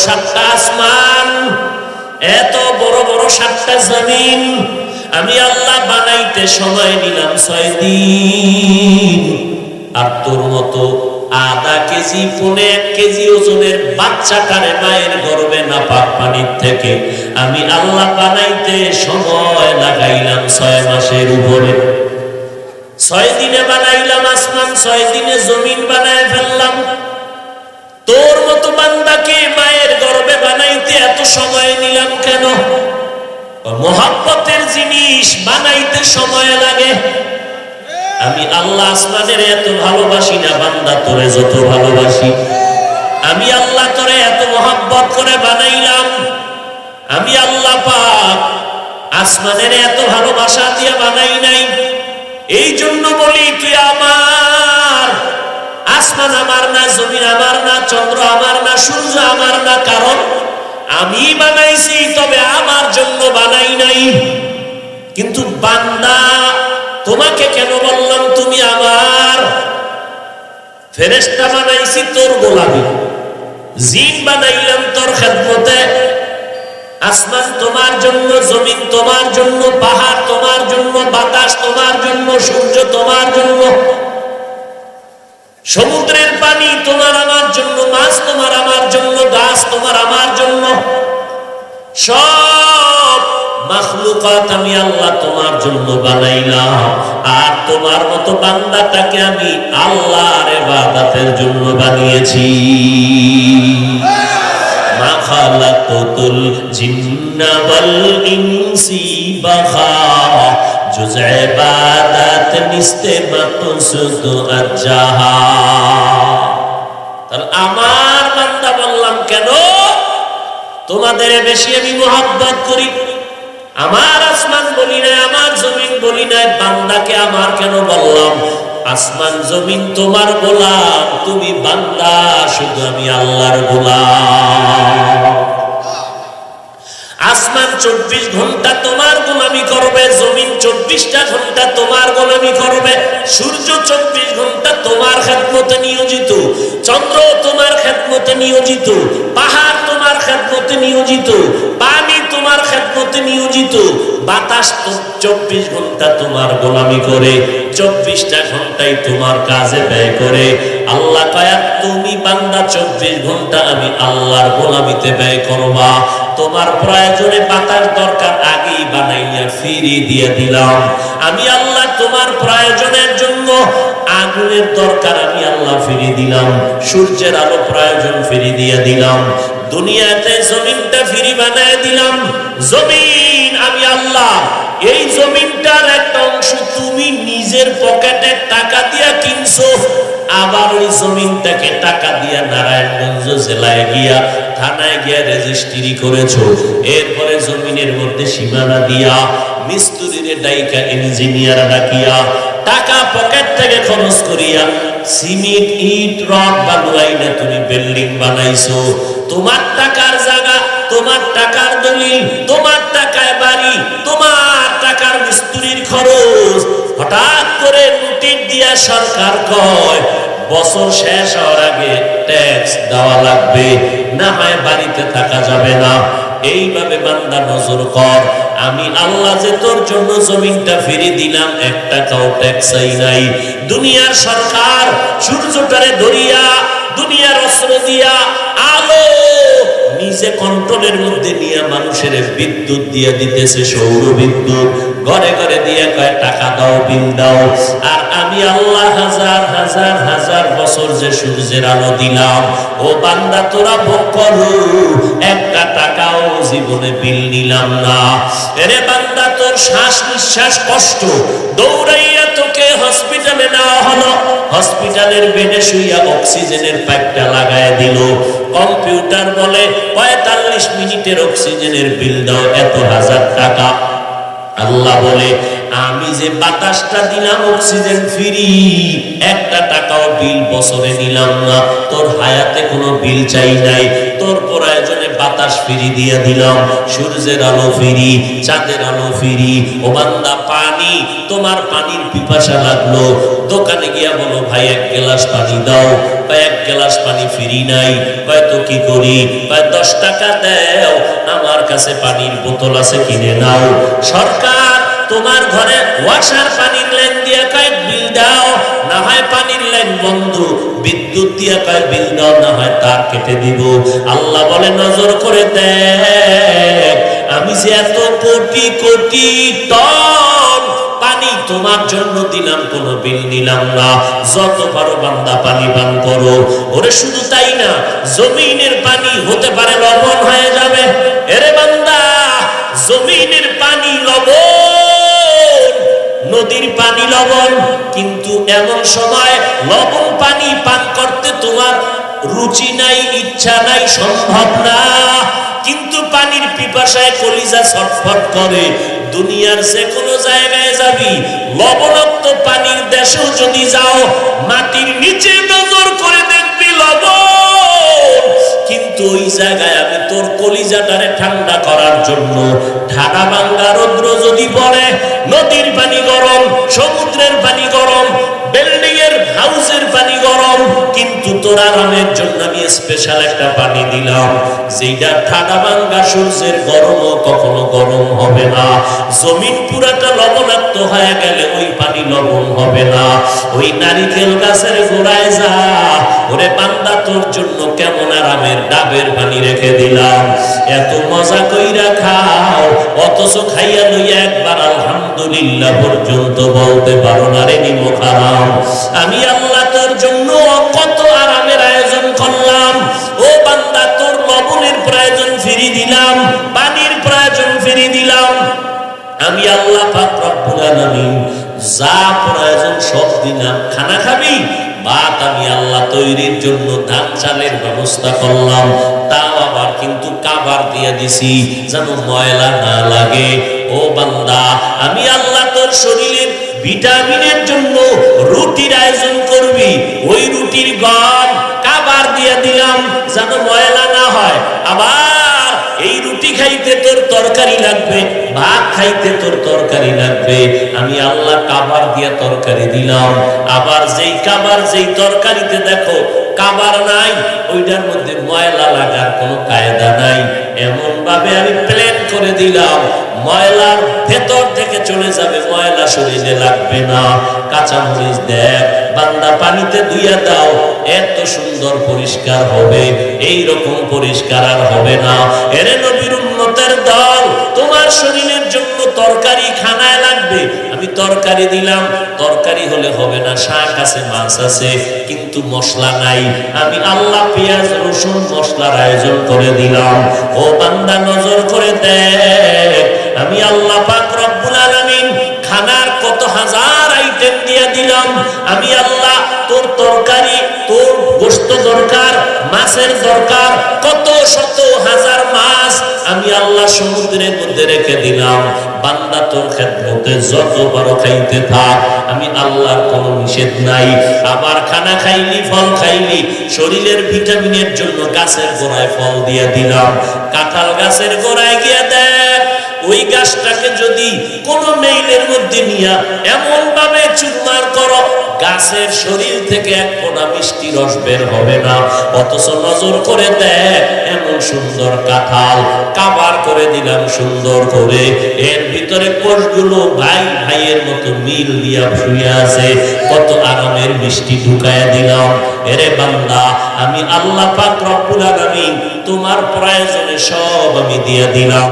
সাতটা আসমান, এত বড় বড় সাতটা জমিন আমি আল্লাহ বানাইতে সময় নিলাম 6 দিন। আর তোর মতো আধা কেজি পৌনে 1 কেজি ওজনের বাচ্চাটারে মায়ের গর্ভে নাপাক পানির থেকে আমি আল্লাহ বানাইতে সময় লাগাইলাম 6 মাসের উপরে। 6 দিনে বানাইলাম আসমান, 6 দিনে জমিন বানায় ফেললাম। তোর মতো বান্দাকে মায়ের গর্ভে বানাইতে এত সময় নিলাম কেন? মোহাব্বতের জিনিস বানাইতে সময় লাগে। আমি আল্লাহ আসমানের এত ভালোবাসি না বান্দা তোরে যত ভালোবাসি। আমি আল্লাহ তোরে এত মোহাব্বত করে বানাইলাম। আমি আল্লাহ পাক আসমানের এত ভালোবাসা দিয়ে বানাই নাই। এই জন্য বলি তুই আমার, আসমান আমার না, জমিন আমার না, চন্দ্র আমার না, সূর্য আমার না, কারণ আমি বানাইছি, তবে আমার জন্য বানাই নাই। কিন্তু বান্দা তোমাকে কেন বললাম তুমি আমার? ফেরেশতা বানাইছি তোর গোলামি, জিন বানাইলাম তোর খেদমতে। আসমান তোমার জন্য, জমিন তোমার জন্য, পাহাড় তোমার জন্য, বাতাস তোমার জন্য, সূর্য তোমার জন্য, সমুদ্রের পানি তোমার আমার জন্য, মাছ তোমার আমার জন্য, গাছ তোমার আমার জন্য। সব মাখলুকাত আমি আল্লাহ তোমার জন্য বানাইলাম। আর তোমার মতো বান্দাটাকে আমি আল্লাহর ইবাদতের জন্য বানিয়েছি। মা খালাকাতুল জিন্না ওয়াল ইনসি বাখা, জুজ ইবাদত নিস্তে মাকসুদ আজাহা। তাহলে আমার বান্দা বললাম কেন? তোমাদের বেশি আমি মোহাব্বত করি। আমার আসমান বলি নাই, আমার জমিন বলি নাই, বান্দাকে আমার কেন বললাম? আসমান জমিন তোমার গোলাম, তুমি বান্দা শুধু আমি আল্লাহর গোলাম। আসমান 24 ঘন্টা তোমার গোলামি করবে, জমিন 24টা ঘন্টা তোমার গোলামি করবে, সূর্য 24 ঘন্টা তোমার খেদমতে নিয়োজিত, চন্দ্র তোমার খেদমতে নিয়োজিত, পাহাড় তোমার খেদমতে নিয়োজিত, পানি তোমার খেদমতে নিয়োজিত, বাতাস 24 ঘন্টা তোমার গোলামি করে, 24টা ঘন্টাই তোমার কাজে ব্যয় করে। আল্লাহ কয় তুমি বান্দা 24 ঘন্টা আমি আল্লাহর গোলামিতে ব্যয় করবা। তোমার প্রয়োজনে বাতাস দরকার, আগেই বানাইয়া ফিরিয়ে দিয়ে দিলাম। আমি আল্লাহ তোমার প্রয়োজনের জন্য আগুনের দরকার, আমি আল্লাহ ফিরিয়ে দিলাম। সূর্যের আলো প্রয়োজন, ফিরিয়ে দিয়ে দিলাম। দুনিয়াতে জমিনটা ফিরি বানায় দিলাম। জমিন আমি আল্লাহ, এই জমিনটার একটা অংশ তুমি নিজের পকেটে টাকা দিয়া কিনছো, আবার ওই জমিনটাকে টাকা দিয়া নারায়ণগঞ্জ জেলায় গিয়া থানায় গিয়া রেজিস্ট্রি করেছো। এরপরে জমিনের মধ্যে সীমানা দিয়া মিস্ত্রিরে ডাইকা ইঞ্জিনিয়ার ডাকিয়া টাকা পকেট থেকে খরচ করিয়া সিমেন্ট ইট রড বালুয়াইনা তুমি বিল্ডিং বানাইছো। তোমার টাকার জায়গা, তোমার টাকার দলিল, তোমার টাকায় বাড়ি, তোমার টাকার মিস্ত্রির খরচ। হঠাৎ করে নোটিশ দিয়া সরকার কয় বছর শেষ হওয়ার আগে ট্যাক্স দেওয়া লাগবে, না হয় বাড়িতে থাকা যাবে না। এইভাবে বান্দা নজর কর, আমি আল্লাহ যে তোর জন্য জমিনটা ফিরে দিলাম, 1 টাকাও ট্যাক্স নাই। দুনিয়ার সরকার সূর্যটারে ধরিয়া, দুনিয়ার অস্ত্র দিয়া আলো নিজে কন্ট্রোলের মধ্যে নিয়ে মানুষের বিদ্যুৎ দিয়ে দিতেছে, সৌর বিদ্যুৎ ঘরে ঘরে দিয়ে কয় টাকা দাও, বিল দাও। আর আমি আল্লাহ হাজার হাজার হাজার বছর যে সূর্যের আলো দিলাম, ও বান্দা তোরা ভোগ করো, 1 টাকাও জীবনে বিল নিলাম না। এরে বান্দা তোর শ্বাস নিঃশ্বাস কষ্ট, দৌড়াইয়া তোকে হসপিটালে নেওয়া হলো, হসপিটালের বেডে শুইয়া অক্সিজেনের পাইপটা লাগায় দিল। কম্পিউটার বলে 45 মিনিটের অক্সিজেনের বিল দাও, এত হাজার টাকা। আল্লাহ বলে আমি যে বাতাসটা দিলাম অক্সিজেন ফ্রি, 1 টাকাও বিল বছরে নিলাম না। তোর হায়াতে কোনো বিল চাই নাই, তোর প্রয়োজনে বাতাস ফিরি দিয়ে দিলাম, সূর্যের আলো ফিরি, চাঁদের আলো ফিরি। ও বান্দা পানি, তোমার পানির পিপাসা লাগলো, দোকানে গিয়া বলো ভাই 1 গ্লাস পানি দাও, বা 1 গ্লাস পানি ফ্রি নাই, হয়তো কি করি, 10 টাকা দাও, আমার কাছে পানির বোতল আছে কিনে নাও। সরকার তোমার ঘরে ওয়াসার পানির লাইন দিয়া কয়েক বিল দাও, না হয় পানির লাইন বন্ধ, বিদ্যুৎ দিয়া কয়েক বিল দাও, না হয় তার কেটে দিব। আল্লাহ বলে নজর করে দেখ, আমি যে এত কোটি কোটি টন পানি তোমার জন্য দিলাম, কোনো বিল নিলাম না, যত পারো বান্দা পানি পান করো। ওরে শুধু তাই না, জমিনের পানি হতে পারে লবণ হয়ে যাবে, এরে বান্দা জমিনের পানি লবণ, নদীর পানি লবণ, কিন্তু এমন সময় লবণ পানি পান করতে তোমার রুচি নাই, ইচ্ছা নাই, সম্ভব না, কিন্তু পানির পিপাসায় কলিজা ছটফট করে। দুনিয়ার যে কোনো জায়গায় যাবি, লবণাক্ত পানির দেশেও যদি যাও, মাটির নিচে নজর করে দেখবি লবণ, কিন্তু ওই জায়গায় আমি তোর কলিজাটারে ঠান্ডা করার জন্য ঠাডা ভাঙ্গা রৌদ্র যদি পড়ে, নদীর পানি গরম, সমুদ্রের পানি গরম, বিল্ডিং এর হাউসের পানি গরম, কিন্তু তোর আরামের জন্য আমি স্পেশাল একটা পানি দিলাম, যেটা ঠাডা ভাঙ্গা সূর্যের গরমও কখনো গরম হবে না। জমিন পুরাটা লবণাক্ত হয়ে গেলে ওই পানি লবণ হবে না। ওই নারিকেল গাছের গোড়ায় যা, ওরে বান্দা তোর জন্য কেমন আরামের ডাবের পানি রেখে দিলাম, এত মজা কইরা খাও, অথচ খাইয়া লইয়া একবার আলহামদুলিল্লাহ পর্যন্ত বলতে পারো না রে নিমক হারাম। আমি আল্লাহ তোর জন্য কত আরামের আয়োজন করলাম। ও বান্দা তোর লবণের প্রয়োজন ফিরি দিলাম, পানির প্রয়োজন ফিরি দিলাম। আমি আল্লাহ পাক রব্বুল আলামিন যা প্রয়োজন সব দিলাম। খানা খাবি, ভাত আমি আল্লাহ তৈরির জন্য ধান চালের ব্যবস্থা করলাম, তাও আবার কিন্তু কাবার দিয়ে দিছি যেন ময়লা না লাগে। ও বান্দা আমি আল্লাহ তোর শরীরের ভিটামিনের জন্য রুটির আয়োজন করবি, ওই রুটির গম কাবার দিয়ে দিলাম যেন ময়লা না হয়। আবার এই রুটি খাইতে তোর তরকারি লাগবে, ভাত খাইতে তোর তরকারি লাগবে, আমি আল্লাহ কাবার দিয়া তরকারি দিলাম। আবার যেই কাবার যেই তরকারিতে দেখো কাবার নাই, ওইটার মধ্যে ময়লা লাগার কোনো কায়দা নাই, এমন ভাবে আমি প্ল্যান করে দিলাম ময়লার ভেতর থেকে চলে যাবে, ময়লা শরীরে লাগবে না। কাঁচামরিচ দেখ বান্দা পানিতে ধুইয়া দাও, এত সুন্দর পরিষ্কার হবে, এই রকম পরিষ্কার আর হবে না। এরে নবীর উম্মতের দল, তোমার শরীরের জন্য তরকারি খানায় লাগবে, আমি তরকারি দিলাম, তরকারি হলে হবে না, শাক আছে, মাছ আছে, কিন্তু মশলা নাই, আমি আল্লাহ পেঁয়াজ রসুন মশলার আয়োজন করে দিলাম। ও বান্দা নজর করে দেখ, আমি আল্লাহ পাক রব্বুল আলামিন খানার কত হাজার আইটেম দিয়ে দিলাম। আমি আল্লাহ তোর তরকারি, তোর গোশত দরকার, মাছের দরকার, কত শত হাজার মাছ আমি আল্লাহ সমুদ্রের মধ্যে রেখে দিলাম। বান্দা তোর খেদমতে যত পারো খাইতে থাক, আমি আল্লাহর কোনো নিষেধ নাই। আবার খানা খাইলি, ফল খাইলি, শরীরের ভিটামিনের জন্য গাছের গোড়ায় ফল দিয়ে দিলাম। কাঁঠাল গাছের গোড়ায় গিয়ে দেখ, ওই গাছটাকে যদি কোনো মেইলের মধ্যে নিয়া এমন ভাবে চুরমার করো, গাছের শরীর থেকে এক ফোঁটা মিষ্টি রস বের হবে না। অথচ নজর করে দেখ, এমন সুন্দর কাঁঠাল কাবার করে দিলাম সুন্দর করে, এর ভিতরে কোষগুলো ভাই ভাইয়ের মতো মিল দিয়া শুয়ে আছে, কত আরামের মিষ্টি ঢুকায়া দিলাম। এরে বান্দা আমি আল্লাহ পাক রব্বুল আলামিন তোমার প্রয়োজনে সব আমি দিয়ে দিলাম।